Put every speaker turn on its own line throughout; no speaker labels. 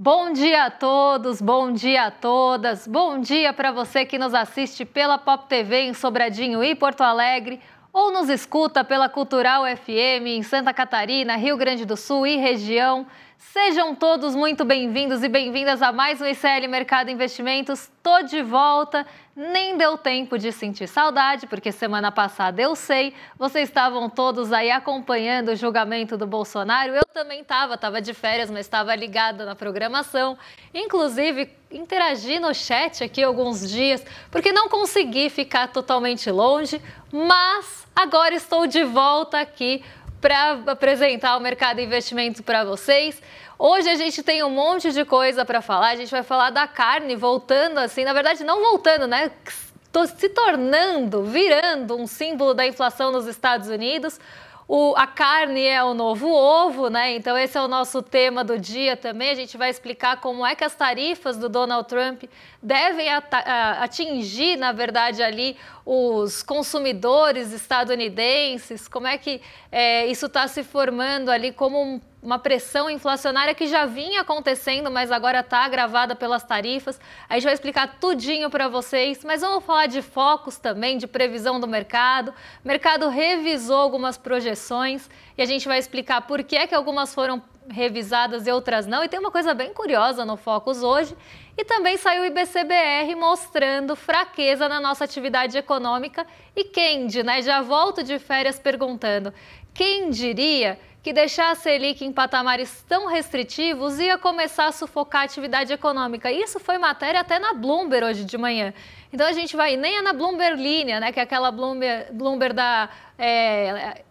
Bom dia a todos, bom dia a todas, bom dia para você que nos assiste pela Pop TV em Sobradinho e Porto Alegre ou nos escuta pela Cultural FM em Santa Catarina, Rio Grande do Sul e região. Sejam todos muito bem-vindos e bem-vindas a mais um ICL Mercado Investimentos. Tô de volta, nem deu tempo de sentir saudade, porque semana passada eu sei, vocês estavam todos aí acompanhando o julgamento do Bolsonaro. Eu também estava de férias, mas estava ligada na programação. Inclusive, interagi no chat aqui alguns dias, porque não consegui ficar totalmente longe, mas agora estou de volta aqui para apresentar o mercado de investimento para vocês. Hoje a gente tem um monte de coisa para falar, a gente vai falar da carne voltando assim, na verdade não voltando, né? Se tornando, virando um símbolo da inflação nos Estados Unidos. A carne é o novo ovo, né? Então esse é o nosso tema do dia também. A gente vai explicar como é que as tarifas do Donald Trump devem atingir, na verdade, ali os consumidores estadunidenses, como é que isso está se formando ali como uma pressão inflacionária que já vinha acontecendo, mas agora está agravada pelas tarifas. A gente vai explicar tudinho para vocês, mas vamos falar de focos também, de previsão do mercado. O mercado revisou algumas projeções e a gente vai explicar por que é que algumas foram revisadas e outras não. E tem uma coisa bem curiosa no Focus hoje. E também saiu o IBCBR mostrando fraqueza na nossa atividade econômica. E Kendi, né? Já volto de férias perguntando, quem diria que deixar a Selic em patamares tão restritivos ia começar a sufocar a atividade econômica? Isso foi matéria até na Bloomberg hoje de manhã. Então a gente vai, nem é na Bloomberg Linha, né, que é aquela Bloomberg da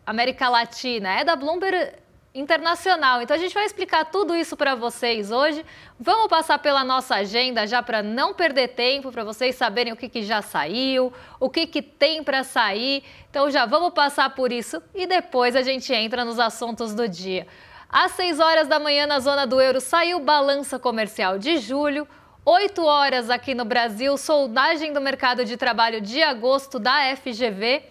América Latina, é da Bloomberg Internacional. Então a gente vai explicar tudo isso para vocês hoje. Vamos passar pela nossa agenda já para não perder tempo, para vocês saberem o que já saiu, o que tem para sair. Então já vamos passar por isso e depois a gente entra nos assuntos do dia. Às 6 horas da manhã na zona do euro saiu balança comercial de julho. 8 horas aqui no Brasil, soldagem do mercado de trabalho de agosto da FGV.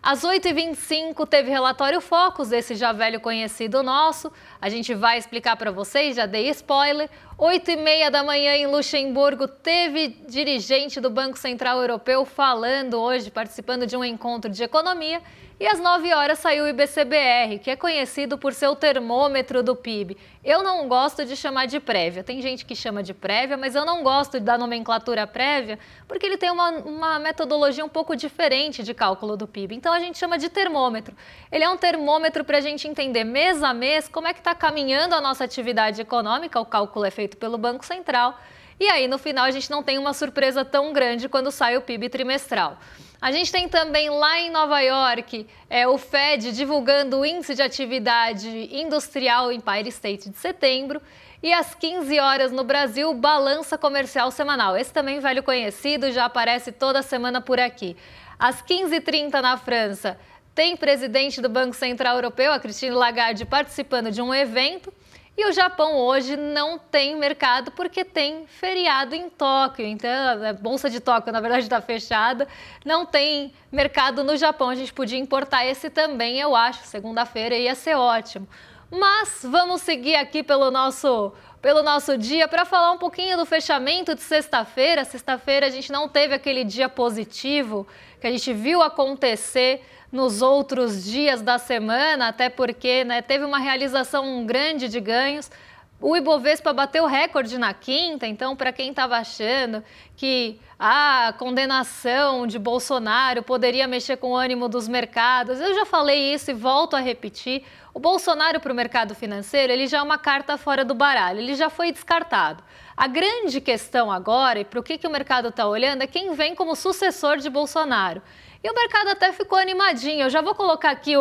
Às 8h25 teve relatório Focus, esse já velho conhecido nosso. A gente vai explicar para vocês, já dei spoiler. 8h30 da manhã em Luxemburgo teve dirigente do Banco Central Europeu falando hoje, participando de um encontro de economia. E às 9 horas saiu o IBCBR, que é conhecido por ser o termômetro do PIB. Eu não gosto de chamar de prévia. Tem gente que chama de prévia, mas eu não gosto da nomenclatura prévia, porque ele tem uma metodologia um pouco diferente de cálculo do PIB. Então a gente chama de termômetro. Ele é um termômetro para a gente entender mês a mês como é que está caminhando a nossa atividade econômica. O cálculo é feito pelo Banco Central. E aí, no final, a gente não tem uma surpresa tão grande quando sai o PIB trimestral. A gente tem também lá em Nova York o Fed divulgando o índice de atividade industrial Empire State de setembro. E às 15 horas no Brasil, balança comercial semanal. Esse também velho conhecido, já aparece toda semana por aqui. Às 15h30 na França, tem presidente do Banco Central Europeu, a Christine Lagarde, participando de um evento. E o Japão hoje não tem mercado porque tem feriado em Tóquio. Então, a Bolsa de Tóquio, na verdade, está fechada. Não tem mercado no Japão. A gente podia importar esse também, eu acho. Segunda-feira ia ser ótimo. Mas vamos seguir aqui pelo nosso dia para falar um pouquinho do fechamento de sexta-feira. Sexta-feira a gente não teve aquele dia positivo que a gente viu acontecer nos outros dias da semana, até porque, né, teve uma realização grande de ganhos. O Ibovespa bateu recorde na quinta, então para quem estava achando que a condenação de Bolsonaro poderia mexer com o ânimo dos mercados, eu já falei isso e volto a repetir, o Bolsonaro para o mercado financeiro, ele já é uma carta fora do baralho, ele já foi descartado. A grande questão agora, e para o que o mercado está olhando, é quem vem como sucessor de Bolsonaro. E o mercado até ficou animadinho. Eu já vou colocar aqui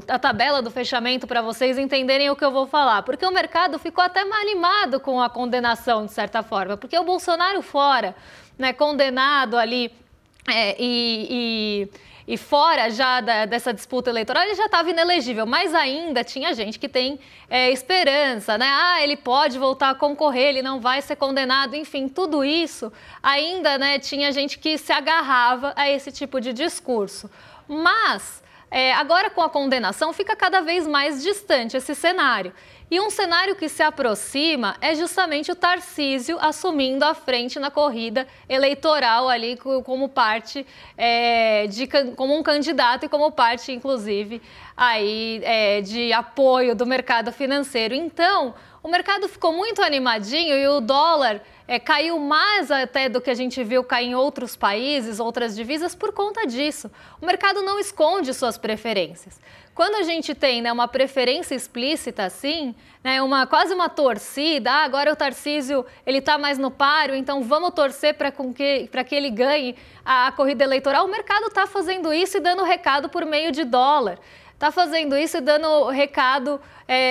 a tabela do fechamento para vocês entenderem o que eu vou falar. Porque o mercado ficou até mais animado com a condenação, de certa forma. Porque o Bolsonaro fora, né, condenado ali e fora já dessa disputa eleitoral, ele já estava inelegível, mas ainda tinha gente que tem esperança, né? Ah, ele pode voltar a concorrer, ele não vai ser condenado, enfim, tudo isso ainda, né, tinha gente que se agarrava a esse tipo de discurso. Mas agora com a condenação fica cada vez mais distante esse cenário. E um cenário que se aproxima é justamente o Tarcísio assumindo a frente na corrida eleitoral ali como parte, como um candidato e como parte, inclusive, aí, de apoio do mercado financeiro. Então, o mercado ficou muito animadinho e o dólar caiu mais até do que a gente viu cair em outros países, outras divisas, por conta disso. O mercado não esconde suas preferências. Quando a gente tem, né, uma preferência explícita assim, né, quase uma torcida, agora o Tarcísio está mais no páreo, então vamos torcer para que ele ganhe a corrida eleitoral, o mercado está fazendo isso e dando recado por meio de dólar. Está fazendo isso e dando recado,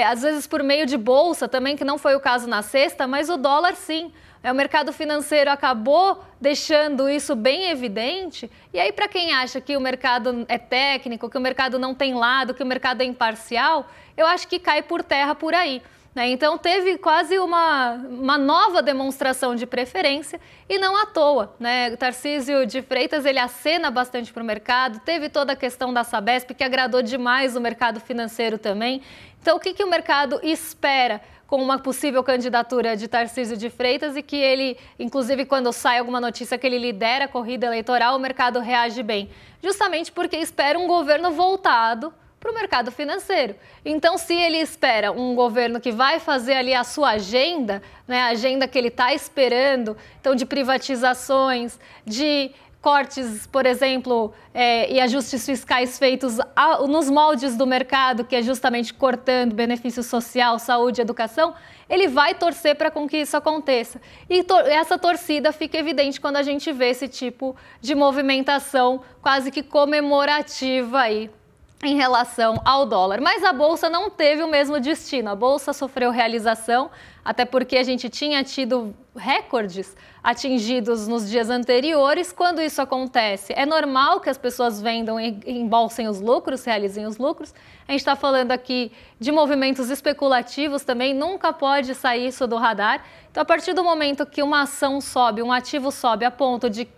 às vezes por meio de bolsa também, que não foi o caso na sexta, mas o dólar sim. O mercado financeiro acabou deixando isso bem evidente. E aí, para quem acha que o mercado é técnico, que o mercado não tem lado, que o mercado é imparcial, eu acho que cai por terra por aí. Então, teve quase uma nova demonstração de preferência e não à toa. O Tarcísio de Freitas, ele acena bastante para o mercado, teve toda a questão da Sabesp, que agradou demais o mercado financeiro também. Então, o que o mercado espera com uma possível candidatura de Tarcísio de Freitas e que ele, inclusive quando sai alguma notícia que ele lidera a corrida eleitoral, o mercado reage bem? Justamente porque espera um governo voltado para o mercado financeiro. Então, se ele espera um governo que vai fazer ali a sua agenda, a agenda que ele está esperando, então de privatizações, de cortes, por exemplo, e ajustes fiscais feitos nos moldes do mercado, que é justamente cortando benefício social, saúde, educação, ele vai torcer para que isso aconteça. E essa torcida fica evidente quando a gente vê esse tipo de movimentação quase que comemorativa aí em relação ao dólar. Mas a Bolsa não teve o mesmo destino. A Bolsa sofreu realização, até porque a gente tinha tido recordes atingidos nos dias anteriores. Quando isso acontece, é normal que as pessoas vendam e embolsem os lucros, realizem os lucros. A gente está falando aqui de movimentos especulativos também, nunca pode sair isso do radar. Então, a partir do momento que uma ação sobe, um ativo sobe a ponto de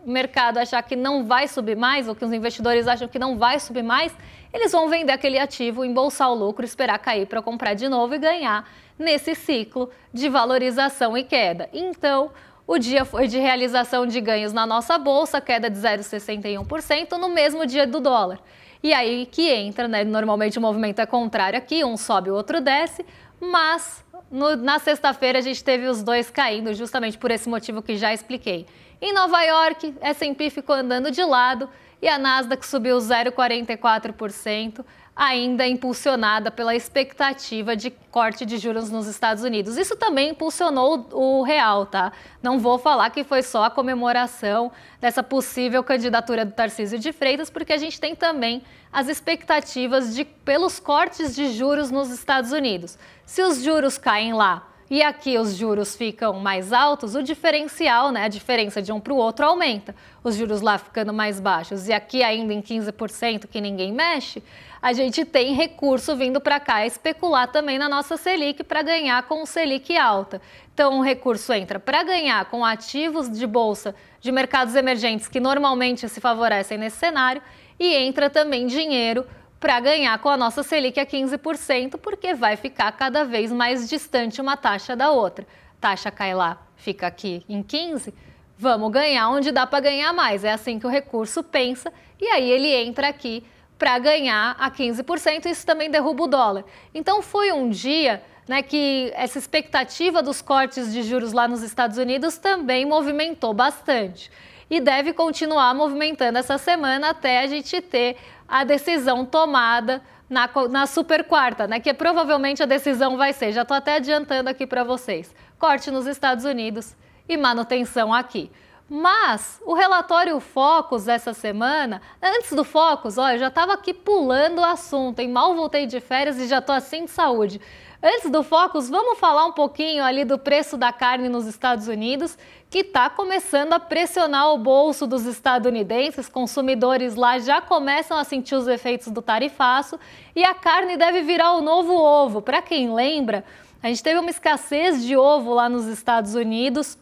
o mercado achar que não vai subir mais, ou que os investidores acham que não vai subir mais, eles vão vender aquele ativo, embolsar o lucro, esperar cair para comprar de novo e ganhar nesse ciclo de valorização e queda. Então, o dia foi de realização de ganhos na nossa bolsa, queda de 0,61% no mesmo dia do dólar. E aí que entra, normalmente o movimento é contrário aqui, um sobe, o outro desce, mas na sexta-feira a gente teve os dois caindo, justamente por esse motivo que já expliquei. Em Nova York, S&P ficou andando de lado e a Nasdaq subiu 0,44%, ainda impulsionada pela expectativa de corte de juros nos Estados Unidos. Isso também impulsionou o real, tá? Não vou falar que foi só a comemoração dessa possível candidatura do Tarcísio de Freitas, porque a gente tem também as expectativas pelos cortes de juros nos Estados Unidos. Se os juros caem lá e aqui os juros ficam mais altos, o diferencial, a diferença de um para o outro aumenta. Os juros lá ficando mais baixos e aqui ainda em 15% que ninguém mexe, a gente tem recurso vindo para cá especular também na nossa Selic para ganhar com o Selic alta. Então, o recurso entra para ganhar com ativos de bolsa de mercados emergentes que normalmente se favorecem nesse cenário e entra também dinheiro para ganhar com a nossa Selic a 15%, porque vai ficar cada vez mais distante uma taxa da outra. Taxa cai lá, fica aqui em 15%, vamos ganhar onde dá para ganhar mais. É assim que o recurso pensa e aí ele entra aqui para ganhar a 15%, isso também derruba o dólar. Então foi um dia que essa expectativa dos cortes de juros lá nos Estados Unidos também movimentou bastante. E deve continuar movimentando essa semana até a gente ter a decisão tomada na super quarta, que provavelmente a decisão vai ser, já estou até adiantando aqui para vocês, corte nos Estados Unidos e manutenção aqui. Mas o relatório Focus essa semana, antes do Focus, eu já estava aqui pulando o assunto, mal voltei de férias e já estou assim de saúde. Antes do Focus, vamos falar um pouquinho ali do preço da carne nos Estados Unidos, que está começando a pressionar o bolso dos estadunidenses. Consumidores lá já começam a sentir os efeitos do tarifaço e a carne deve virar o novo ovo. Para quem lembra, a gente teve uma escassez de ovo lá nos Estados Unidos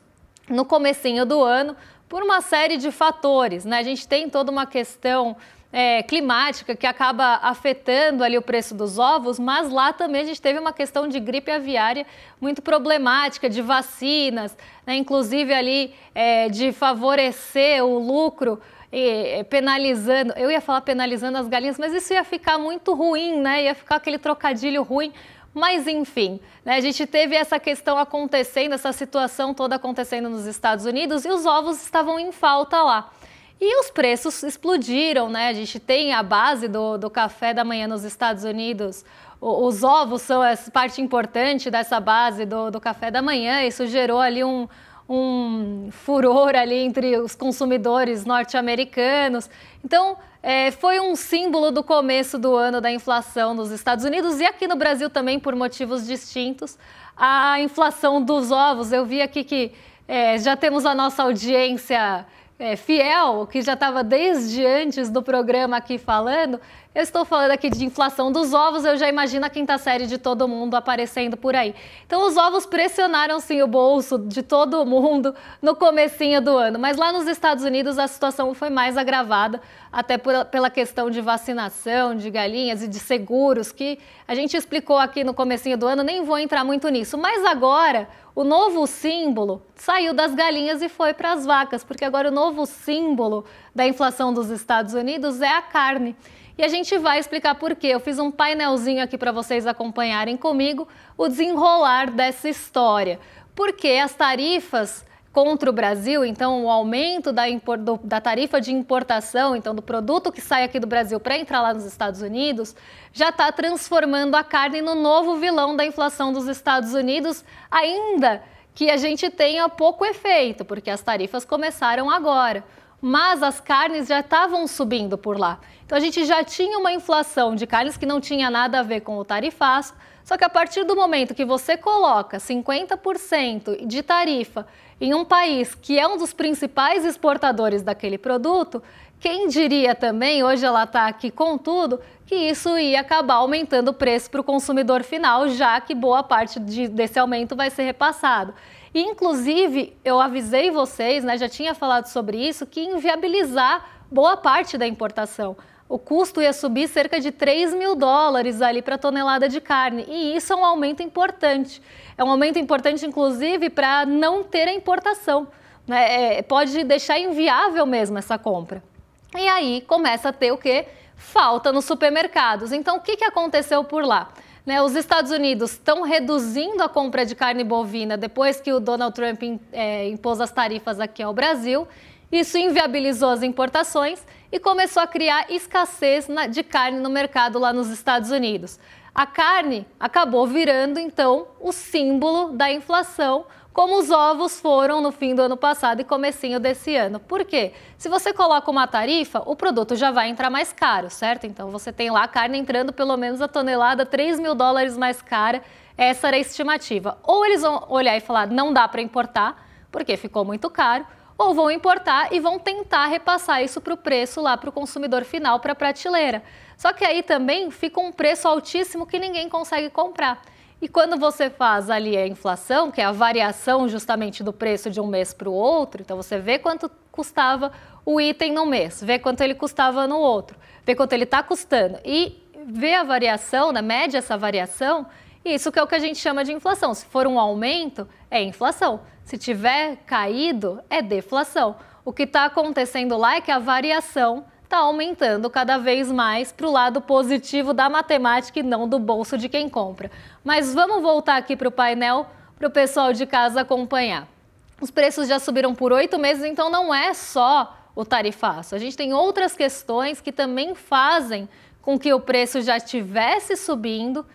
no comecinho do ano, por uma série de fatores, né? A gente tem toda uma questão climática que acaba afetando ali o preço dos ovos, mas lá também a gente teve uma questão de gripe aviária muito problemática, de vacinas, né? Inclusive ali de favorecer o lucro, penalizando, eu ia falar penalizando as galinhas, mas isso ia ficar muito ruim, né? Ia ficar aquele trocadilho ruim. Mas, enfim, né, a gente teve essa questão acontecendo, essa situação toda acontecendo nos Estados Unidos e os ovos estavam em falta lá. E os preços explodiram, né? A gente tem a base do café da manhã nos Estados Unidos. Os ovos são essa parte importante dessa base do café da manhã. Isso gerou ali um furor ali entre os consumidores norte-americanos. Então, foi um símbolo do começo do ano da inflação nos Estados Unidos e aqui no Brasil também, por motivos distintos. A inflação dos ovos, eu vi aqui que já temos a nossa audiência fiel, que já estava desde antes do programa aqui falando. Eu estou falando aqui de inflação dos ovos, eu já imagino a quinta série de todo mundo aparecendo por aí. Então os ovos pressionaram sim o bolso de todo mundo no comecinho do ano, mas lá nos Estados Unidos a situação foi mais agravada, até pela questão de vacinação de galinhas e de seguros, que a gente explicou aqui no comecinho do ano, nem vou entrar muito nisso, mas agora o novo símbolo saiu das galinhas e foi para as vacas, porque agora o novo símbolo da inflação dos Estados Unidos é a carne. E a gente vai explicar por quê. Eu fiz um painelzinho aqui para vocês acompanharem comigo o desenrolar dessa história. Porque as tarifas contra o Brasil, então o aumento da tarifa de importação, então do produto que sai aqui do Brasil para entrar lá nos Estados Unidos, já está transformando a carne no novo vilão da inflação dos Estados Unidos, ainda que a gente tenha pouco efeito, porque as tarifas começaram agora. Mas as carnes já estavam subindo por lá. Então a gente já tinha uma inflação de carnes que não tinha nada a ver com o tarifaço, só que a partir do momento que você coloca 50% de tarifa em um país que é um dos principais exportadores daquele produto, quem diria também, hoje ela está aqui com tudo, que isso ia acabar aumentando o preço para o consumidor final, já que boa parte desse aumento vai ser repassado. E, inclusive, eu avisei vocês, né, já tinha falado sobre isso, que inviabilizar boa parte da importação. O custo ia subir cerca de 3 mil dólares ali para tonelada de carne. E isso é um aumento importante. É um aumento importante, inclusive, para não ter a importação, né? Pode deixar inviável mesmo essa compra. E aí começa a ter o quê? Falta nos supermercados. Então, o que aconteceu por lá? Os Estados Unidos estão reduzindo a compra de carne bovina depois que o Donald Trump impôs as tarifas aqui ao Brasil. Isso inviabilizou as importações e começou a criar escassez de carne no mercado lá nos Estados Unidos. A carne acabou virando, então, o símbolo da inflação, como os ovos foram no fim do ano passado e comecinho desse ano. Por quê? Se você coloca uma tarifa, o produto já vai entrar mais caro, certo? Então você tem lá a carne entrando pelo menos a tonelada 3 mil dólares mais cara, essa era a estimativa. Ou eles vão olhar e falar, não dá para importar, porque ficou muito caro, ou vão importar e vão tentar repassar isso para o preço lá para o consumidor final, para a prateleira. Só que aí também fica um preço altíssimo que ninguém consegue comprar. E quando você faz ali a inflação, que é a variação justamente do preço de um mês para o outro, então você vê quanto custava o item no mês, vê quanto ele custava no outro, vê quanto ele está custando e vê a variação, né, mede essa variação, isso que é o que a gente chama de inflação. Se for um aumento, é inflação. Se tiver caído, é deflação. O que está acontecendo lá é que a variação está aumentando cada vez mais para o lado positivo da matemática e não do bolso de quem compra. Mas vamos voltar aqui para o painel para o pessoal de casa acompanhar. Os preços já subiram por 8 meses, então não é só o tarifaço. A gente tem outras questões que também fazem com que o preço já estivesse subindo,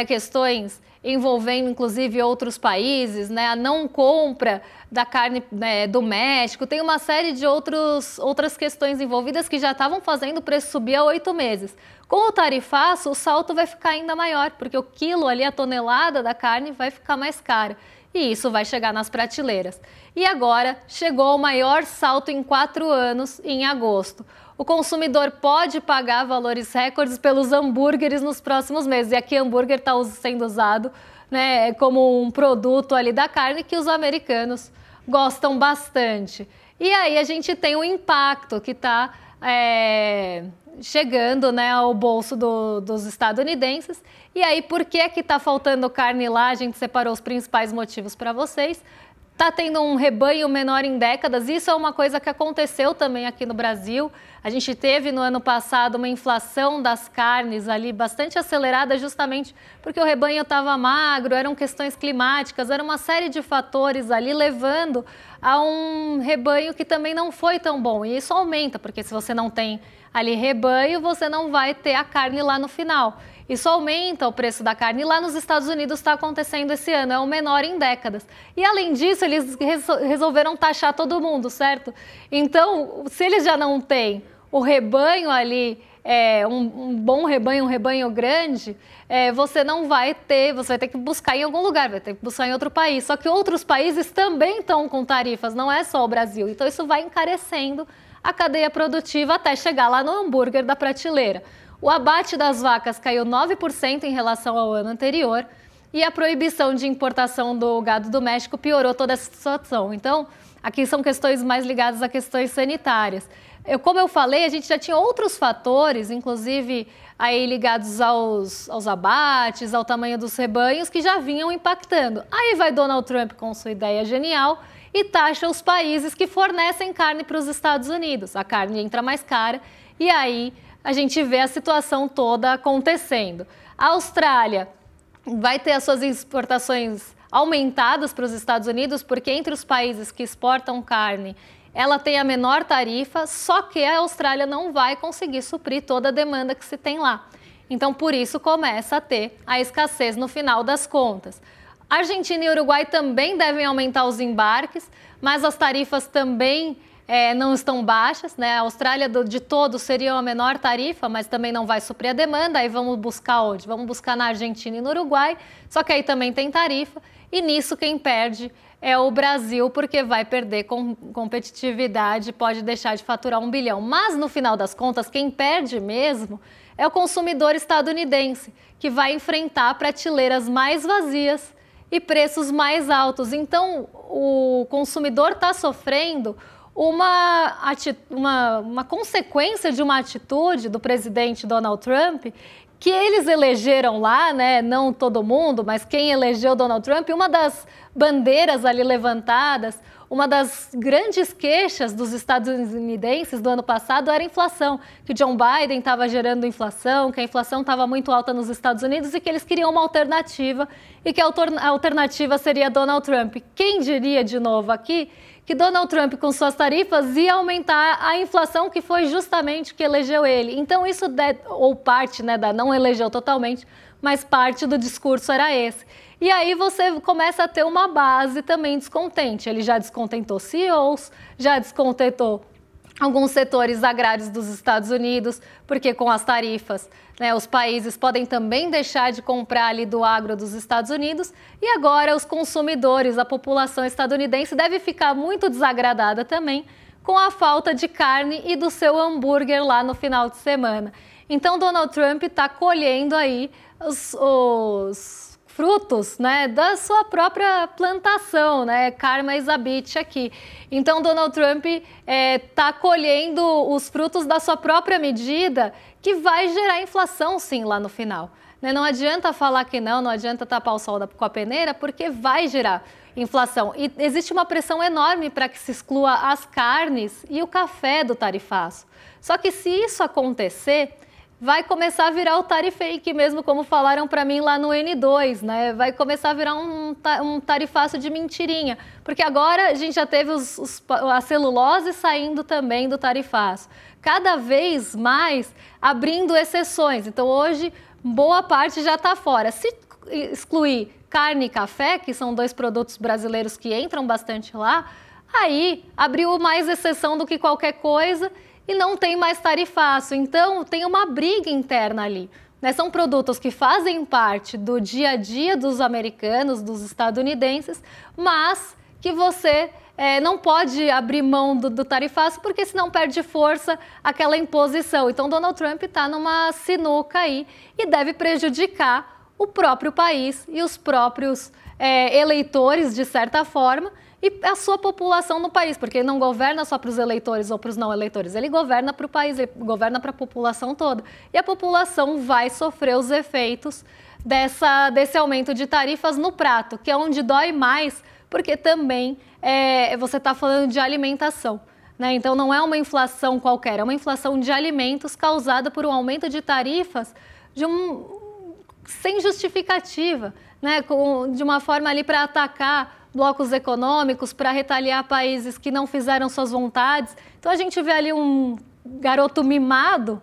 questões envolvendo inclusive outros países, a não compra da carne do México, tem uma série de outras questões envolvidas que já estavam fazendo o preço subir há 8 meses. Com o tarifaço, o salto vai ficar ainda maior, porque o quilo ali, a tonelada da carne vai ficar mais cara. E isso vai chegar nas prateleiras. E agora chegou o maior salto em 4 anos, em agosto. O consumidor pode pagar valores recordes pelos hambúrgueres nos próximos meses. E aqui hambúrguer está sendo usado como um produto ali da carne que os americanos gostam bastante. E aí a gente tem um impacto que está chegando, né, ao bolso dos estadunidenses. E aí, por que está faltando carne lá? A gente separou os principais motivos para vocês. Está tendo um rebanho menor em décadas, isso é uma coisa que aconteceu também aqui no Brasil. A gente teve no ano passado uma inflação das carnes ali bastante acelerada, justamente porque o rebanho estava magro, eram questões climáticas, era uma série de fatores ali levando a um rebanho que também não foi tão bom. E isso aumenta, porque se você não tem ali rebanho, você não vai ter a carne lá no final. Isso aumenta o preço da carne. E lá nos Estados Unidos está acontecendo esse ano, é o menor em décadas. E além disso, eles resolveram taxar todo mundo, certo? Então, se eles já não têm o rebanho ali, um bom rebanho, um rebanho grande, você não vai ter, você vai ter que buscar em algum lugar, vai ter que buscar em outro país. Só que outros países também estão com tarifas, não é só o Brasil. Então, isso vai encarecendo a cadeia produtiva até chegar lá no hambúrguer da prateleira. O abate das vacas caiu 9% em relação ao ano anterior e a proibição de importação do gado do México piorou toda essa situação. Então, aqui são questões mais ligadas a questões sanitárias. Como eu falei, a gente já tinha outros fatores, inclusive aí ligados aos abates, ao tamanho dos rebanhos, que já vinham impactando. Aí vai Donald Trump com sua ideia genial e taxa os países que fornecem carne para os Estados Unidos. A carne entra mais cara e aí a gente vê a situação toda acontecendo. A Austrália vai ter as suas exportações aumentadas para os Estados Unidos, porque entre os países que exportam carne, ela tem a menor tarifa, só que a Austrália não vai conseguir suprir toda a demanda que se tem lá. Então, por isso, começa a ter a escassez no final das contas. Argentina e Uruguai também devem aumentar os embarques, mas as tarifas também não estão baixas, né? A Austrália, de todos, seria a menor tarifa, mas também não vai suprir a demanda. Aí vamos buscar onde? Vamos buscar na Argentina e no Uruguai, só que aí também tem tarifa. E nisso quem perde é o Brasil, porque vai perder competitividade, pode deixar de faturar 1 bilhão. Mas, no final das contas, quem perde mesmo é o consumidor estadunidense, que vai enfrentar prateleiras mais vazias e preços mais altos. Então, o consumidor está sofrendo uma consequência de uma atitude do presidente Donald Trump, que eles elegeram lá, né? Não todo mundo, mas quem elegeu Donald Trump, uma das bandeiras ali levantadas, uma das grandes queixas dos estadunidenses do ano passado era a inflação, que o John Biden estava gerando inflação, que a inflação estava muito alta nos Estados Unidos e que eles queriam uma alternativa e que a alternativa seria Donald Trump. Quem diria de novo aqui que Donald Trump, com suas tarifas, ia aumentar a inflação, que foi justamente o que elegeu ele. Então, isso, ou parte, né, não elegeu totalmente, mas parte do discurso era esse. E aí você começa a ter uma base também descontente. Ele já descontentou CEOs, já descontentou alguns setores agrários dos Estados Unidos, porque com as tarifas, né, os países podem também deixar de comprar ali do agro dos Estados Unidos. E agora os consumidores, a população estadunidense deve ficar muito desagradada também com a falta de carne e do seu hambúrguer lá no final de semana. Então Donald Trump está colhendo aí os frutos, né, da sua própria plantação, né, Karma is a bitch aqui. Então, Donald Trump está colhendo os frutos da sua própria medida, que vai gerar inflação, sim, lá no final. Né? Não adianta falar que não adianta tapar o sol com a peneira, porque vai gerar inflação. E existe uma pressão enorme para que se exclua as carnes e o café do tarifaço. Só que se isso acontecer, vai começar a virar o tarifake mesmo, como falaram para mim lá no N2, né? Vai começar a virar um tarifaço de mentirinha, porque agora a gente já teve a celulose saindo também do tarifaço, cada vez mais abrindo exceções. Então hoje boa parte já está fora. Se excluir carne e café, que são 2 produtos brasileiros que entram bastante lá, aí abriu mais exceção do que qualquer coisa e não tem mais tarifaço. Então, tem uma briga interna ali. Né? São produtos que fazem parte do dia a dia dos americanos, dos estadunidenses, mas que você não pode abrir mão do tarifaço, porque senão perde força aquela imposição. Então, Donald Trump está numa sinuca aí e deve prejudicar o próprio país e os próprios eleitores, de certa forma, e a sua população no país, porque ele não governa só para os eleitores ou para os não eleitores, ele governa para o país, ele governa para a população toda. E a população vai sofrer os efeitos desse aumento de tarifas no prato, que é onde dói mais, porque também você está falando de alimentação. Né? Então, não é uma inflação qualquer, é uma inflação de alimentos causada por um aumento de tarifas sem justificativa, né? De uma forma ali para atacar blocos econômicos, para retaliar países que não fizeram suas vontades. Então, a gente vê ali um garoto mimado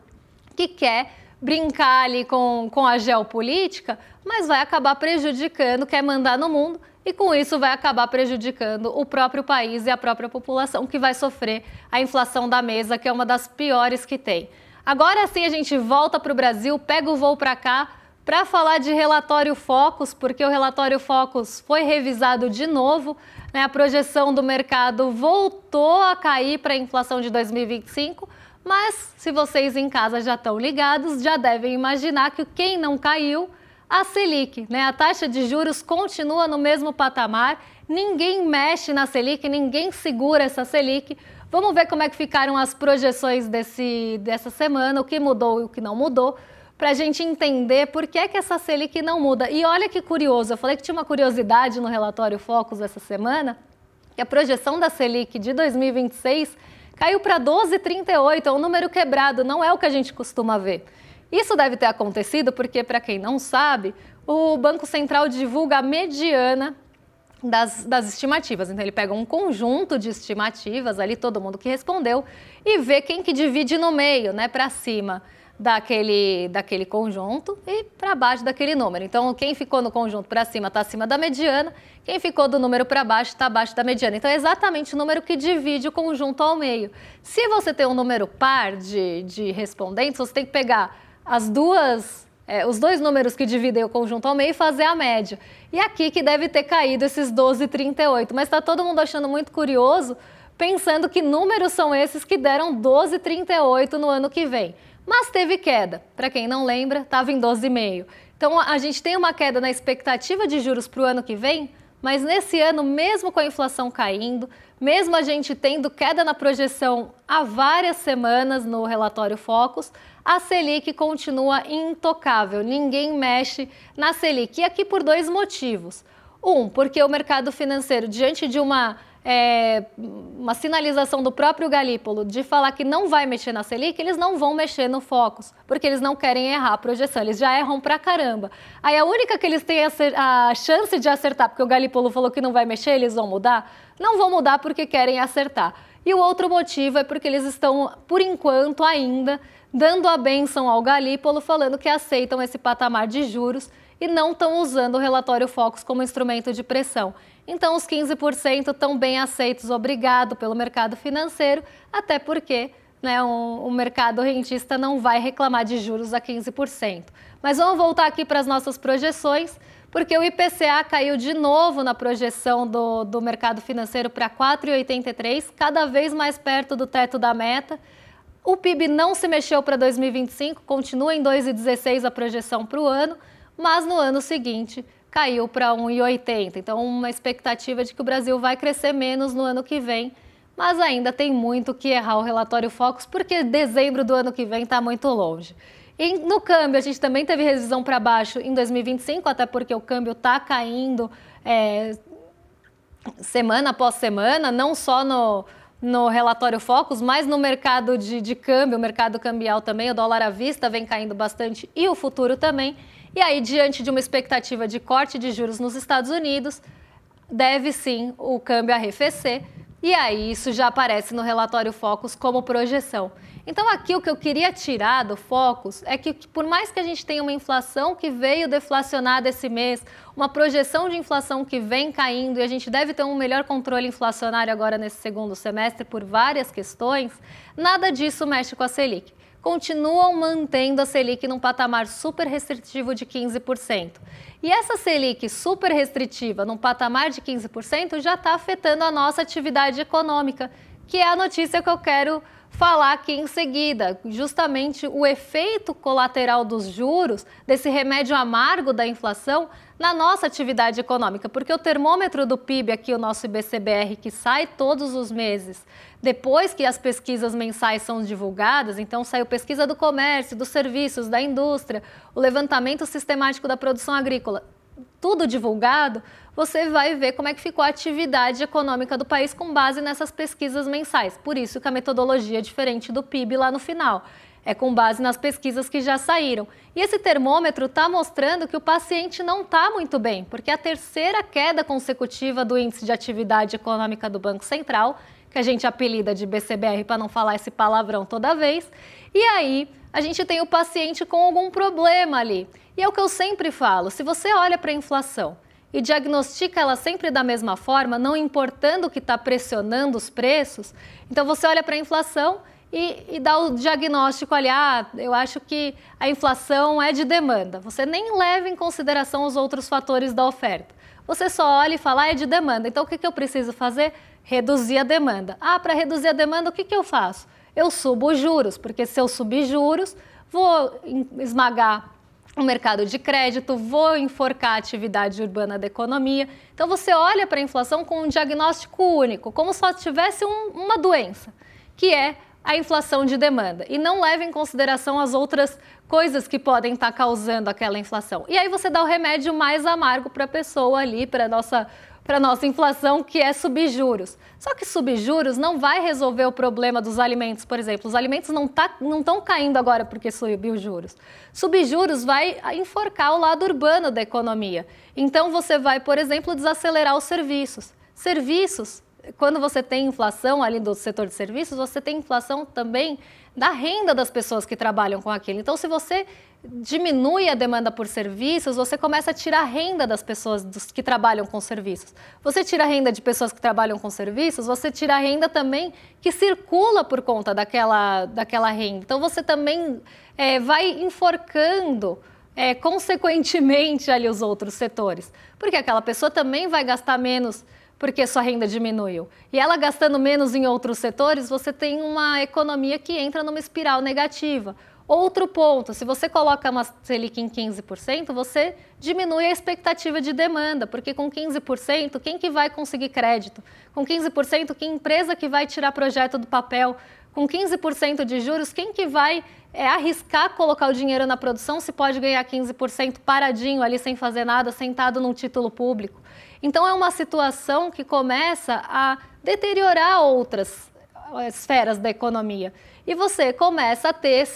que quer brincar ali com a geopolítica, mas vai acabar prejudicando, quer mandar no mundo, e com isso vai acabar prejudicando o próprio país e a própria população, que vai sofrer a inflação da mesa, que é uma das piores que tem. Agora sim a gente volta para o Brasil, pega o voo para cá, para falar de relatório Focus, porque o relatório Focus foi revisado de novo, né? A projeção do mercado voltou a cair para a inflação de 2025, mas se vocês em casa já estão ligados, já devem imaginar que quem não caiu, a Selic, né? A taxa de juros continua no mesmo patamar, ninguém mexe na Selic, ninguém segura essa Selic. Vamos ver como é que ficaram as projeções dessa semana, o que mudou e o que não mudou, para a gente entender por que é que essa Selic não muda. E olha que curioso, eu falei que tinha uma curiosidade no relatório Focus essa semana, que a projeção da Selic de 2026 caiu para 12,38, é um número quebrado, não é o que a gente costuma ver. Isso deve ter acontecido porque, para quem não sabe, o Banco Central divulga a mediana das estimativas. Então, ele pega um conjunto de estimativas, ali todo mundo que respondeu, e vê quem que divide no meio, né, para cima daquele conjunto e para baixo daquele número. Então, quem ficou no conjunto para cima está acima da mediana, quem ficou do número para baixo está abaixo da mediana. Então, é exatamente o número que divide o conjunto ao meio. Se você tem um número par de respondentes, você tem que pegar os dois números que dividem o conjunto ao meio e fazer a média. E aqui que deve ter caído esses 12,38. Mas está todo mundo achando muito curioso, pensando que números são esses que deram 12,38 no ano que vem. Mas teve queda. Para quem não lembra, estava em 12,5. Então, a gente tem uma queda na expectativa de juros para o ano que vem, mas nesse ano, mesmo com a inflação caindo, mesmo a gente tendo queda na projeção há várias semanas no relatório Focus, a Selic continua intocável, ninguém mexe na Selic. E aqui por dois motivos. Porque o mercado financeiro, diante de uma sinalização do próprio Galípolo de falar que não vai mexer na Selic, eles não vão mexer no Focus, porque eles não querem errar a projeção, eles já erram pra caramba. Aí a única que eles têm a chance de acertar, porque o Galípolo falou que não vai mexer, eles vão mudar? Não vão mudar porque querem acertar. E o outro motivo é porque eles estão, por enquanto ainda, dando a bênção ao Galípolo, falando que aceitam esse patamar de juros e não estão usando o relatório Focus como instrumento de pressão. Então, os 15% estão bem aceitos, obrigado pelo mercado financeiro, até porque o mercado rentista não vai reclamar de juros a 15%. Mas vamos voltar aqui para as nossas projeções, porque o IPCA caiu de novo na projeção do mercado financeiro para 4,83, cada vez mais perto do teto da meta. O PIB não se mexeu para 2025, continua em 2,16 a projeção para o ano, mas no ano seguinte caiu para 1,80. Então, uma expectativa de que o Brasil vai crescer menos no ano que vem, mas ainda tem muito que errar o relatório Focus, porque dezembro do ano que vem está muito longe. E no câmbio, a gente também teve revisão para baixo em 2025, até porque o câmbio está caindo semana após semana, não só no relatório Focus, mas no mercado de câmbio, o mercado cambial também, o dólar à vista vem caindo bastante e o futuro também. E aí, diante de uma expectativa de corte de juros nos Estados Unidos, deve sim o câmbio arrefecer. E aí, isso já aparece no relatório Focus como projeção. Então, aqui o que eu queria tirar do Focus é que, por mais que a gente tenha uma inflação que veio deflacionada esse mês, uma projeção de inflação que vem caindo, e a gente deve ter um melhor controle inflacionário agora nesse segundo semestre por várias questões, nada disso mexe com a Selic. Continuam mantendo a Selic num patamar super restritivo de 15%. E essa Selic super restritiva num patamar de 15% já está afetando a nossa atividade econômica, que é a notícia que eu quero falar aqui em seguida, justamente o efeito colateral dos juros, desse remédio amargo da inflação na nossa atividade econômica, porque o termômetro do PIB aqui, o nosso IBCBR, que sai todos os meses, depois que as pesquisas mensais são divulgadas, então saiu pesquisa do comércio, dos serviços, da indústria, o levantamento sistemático da produção agrícola, tudo divulgado, você vai ver como é que ficou a atividade econômica do país com base nessas pesquisas mensais. Por isso que a metodologia é diferente do PIB lá no final. É com base nas pesquisas que já saíram. E esse termômetro está mostrando que o paciente não está muito bem, porque é a terceira queda consecutiva do índice de atividade econômica do Banco Central, que a gente apelida de BCBR para não falar esse palavrão toda vez. E aí a gente tem o paciente com algum problema ali. E é o que eu sempre falo, se você olha para a inflação e diagnostica ela sempre da mesma forma, não importando o que está pressionando os preços, então você olha para a inflação e dá o diagnóstico ali, eu acho que a inflação é de demanda. Você nem leva em consideração os outros fatores da oferta. Você só olha e fala, é de demanda. Então o que eu preciso fazer? Reduzir a demanda. Para reduzir a demanda, o que eu faço? Eu subo os juros, porque se eu subir juros, vou esmagar o mercado de crédito, vou enforcar a atividade urbana da economia. Então você olha para a inflação com um diagnóstico único, como se só tivesse uma doença, que é a inflação de demanda, e não leva em consideração as outras coisas que podem estar causando aquela inflação. E aí você dá o remédio mais amargo para a pessoa ali, para a nossa inflação, que é subir juros. Só que subir juros não vai resolver o problema dos alimentos, por exemplo. Os alimentos não estão caindo agora porque subiu juros. Subir juros vai enforcar o lado urbano da economia. Então você vai, por exemplo, desacelerar os serviços. Serviços, quando você tem inflação ali do setor de serviços, você tem inflação também da renda das pessoas que trabalham com aquilo. Então, se você diminui a demanda por serviços, você começa a tirar a renda das pessoas que trabalham com serviços. Você tira a renda de pessoas que trabalham com serviços, você tira a renda também que circula por conta daquela renda. Então, você também vai enforcando consequentemente ali os outros setores, porque aquela pessoa também vai gastar menos porque sua renda diminuiu. E ela gastando menos em outros setores, você tem uma economia que entra numa espiral negativa. Outro ponto, se você coloca uma Selic em 15%, você diminui a expectativa de demanda, porque com 15%, quem que vai conseguir crédito? Com 15%, que empresa que vai tirar projeto do papel? Com 15% de juros, quem que vai arriscar colocar o dinheiro na produção se pode ganhar 15% paradinho ali sem fazer nada, sentado num título público? Então é uma situação que começa a deteriorar outras esferas da economia. E você começa a ter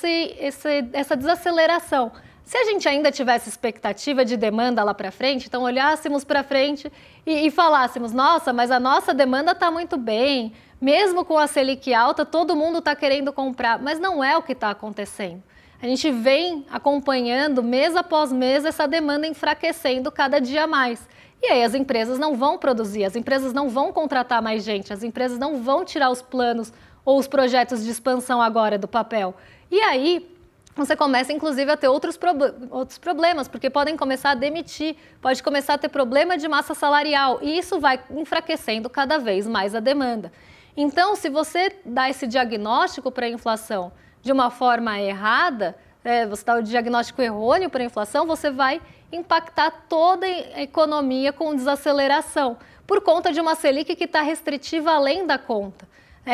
essa desaceleração. Se a gente ainda tivesse expectativa de demanda lá para frente, então olhássemos para frente e falássemos, nossa, mas a nossa demanda está muito bem, mesmo com a Selic alta, todo mundo está querendo comprar, mas não é o que está acontecendo. A gente vem acompanhando mês após mês essa demanda enfraquecendo cada dia mais. E aí as empresas não vão produzir, as empresas não vão contratar mais gente, as empresas não vão tirar os planos ou os projetos de expansão agora do papel. E aí você começa, inclusive, a ter outros problemas, porque podem começar a demitir, pode começar a ter problema de massa salarial, e isso vai enfraquecendo cada vez mais a demanda. Então, se você dá esse diagnóstico para a inflação de uma forma errada, você dá o diagnóstico errôneo para a inflação, você vai impactar toda a economia com desaceleração, por conta de uma Selic que está restritiva além da conta.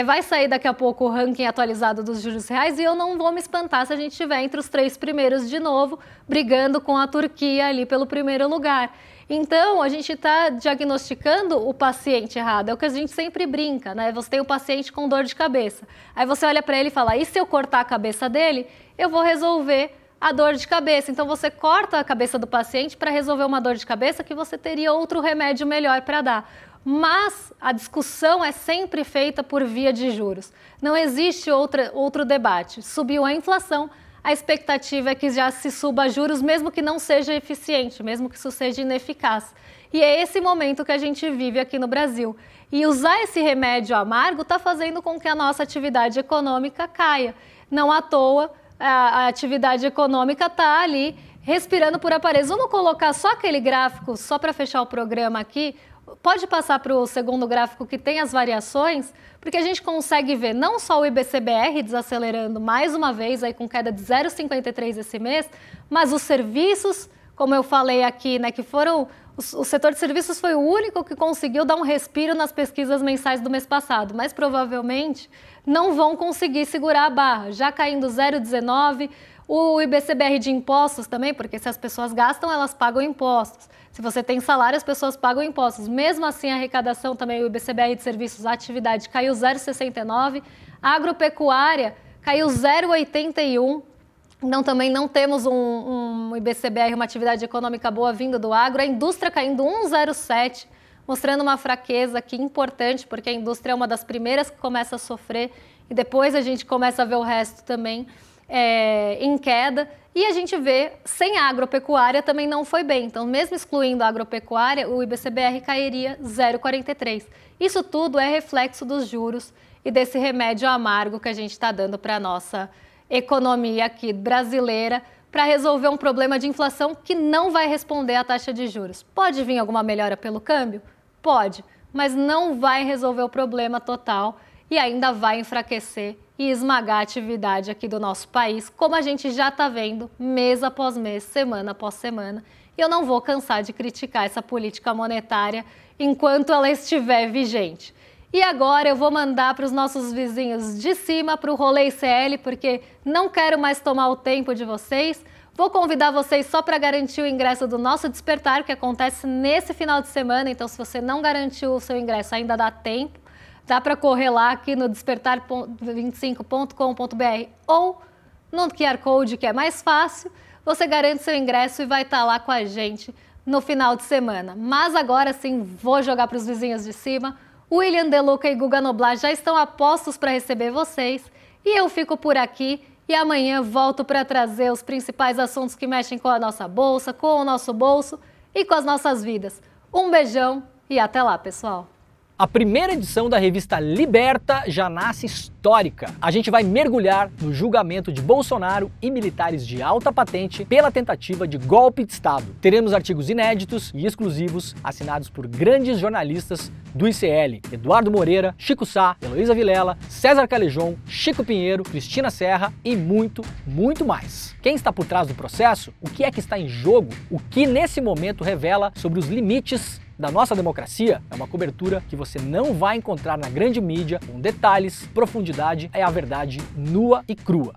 Vai sair daqui a pouco o ranking atualizado dos juros reais e eu não vou me espantar se a gente estiver entre os 3 primeiros de novo, brigando com a Turquia ali pelo primeiro lugar. Então, a gente está diagnosticando o paciente errado, é o que a gente sempre brinca, né? Você tem o paciente com dor de cabeça, aí você olha para ele e fala, e se eu cortar a cabeça dele, eu vou resolver a dor de cabeça. Então, você corta a cabeça do paciente para resolver uma dor de cabeça que você teria outro remédio melhor para dar. Mas a discussão é sempre feita por via de juros. Não existe outro debate. Subiu a inflação, a expectativa é que já se suba juros, mesmo que não seja eficiente, mesmo que isso seja ineficaz. E é esse momento que a gente vive aqui no Brasil. E usar esse remédio amargo está fazendo com que a nossa atividade econômica caia. Não à toa, a atividade econômica está ali respirando por aparelhos. Vamos colocar só aquele gráfico, só para fechar o programa aqui, Pode passar para o segundo gráfico que tem as variações, porque a gente consegue ver não só o IBCBR desacelerando mais uma vez, aí com queda de 0,53 esse mês, mas os serviços, como eu falei aqui, né, que foram... O setor de serviços foi o único que conseguiu dar um respiro nas pesquisas mensais do mês passado, mas provavelmente não vão conseguir segurar a barra, já caindo 0,19, o IBCBR de impostos também, porque se as pessoas gastam, elas pagam impostos. Se você tem salário, as pessoas pagam impostos. Mesmo assim, a arrecadação também, o IBCBR de serviços, a atividade caiu 0,69, a agropecuária caiu 0,81, então também não temos um IBCBR, uma atividade econômica boa vindo do agro. A indústria caindo 1,07, mostrando uma fraqueza aqui importante, porque a indústria é uma das primeiras que começa a sofrer e depois a gente começa a ver o resto também em queda. E a gente vê, sem a agropecuária também não foi bem. Então, mesmo excluindo a agropecuária, o IBCBR cairia 0,43. Isso tudo é reflexo dos juros e desse remédio amargo que a gente está dando para a nossa economia aqui brasileira para resolver um problema de inflação que não vai responder à taxa de juros. Pode vir alguma melhora pelo câmbio? Pode, mas não vai resolver o problema total e ainda vai enfraquecer e esmagar a atividade aqui do nosso país, como a gente já está vendo mês após mês, semana após semana. E eu não vou cansar de criticar essa política monetária enquanto ela estiver vigente. E agora eu vou mandar para os nossos vizinhos de cima, para o Rolê ICL, porque não quero mais tomar o tempo de vocês. Vou convidar vocês só para garantir o ingresso do nosso Despertar, que acontece nesse final de semana. Então, se você não garantiu o seu ingresso, ainda dá tempo. Dá para correr lá aqui no despertar25.com.br ou no QR Code, que é mais fácil. Você garante seu ingresso e vai estar lá com a gente no final de semana. Mas agora sim, vou jogar para os vizinhos de cima. William De Luca e Guga Noblar já estão a postos para receber vocês. E eu fico por aqui e amanhã volto para trazer os principais assuntos que mexem com a nossa bolsa, com o nosso bolso e com as nossas vidas. Um beijão e até lá, pessoal!
A primeira edição da revista Liberta já nasce histórica. A gente vai mergulhar no julgamento de Bolsonaro e militares de alta patente pela tentativa de golpe de Estado. Teremos artigos inéditos e exclusivos assinados por grandes jornalistas do ICL: Eduardo Moreira, Chico Sá, Heloísa Vilela, César Calejon, Chico Pinheiro, Cristina Serra e muito, muito mais. Quem está por trás do processo? O que é que está em jogo? O que nesse momento revela sobre os limites da nossa democracia? É uma cobertura que você não vai encontrar na grande mídia, com detalhes, profundidade, é a verdade nua e crua.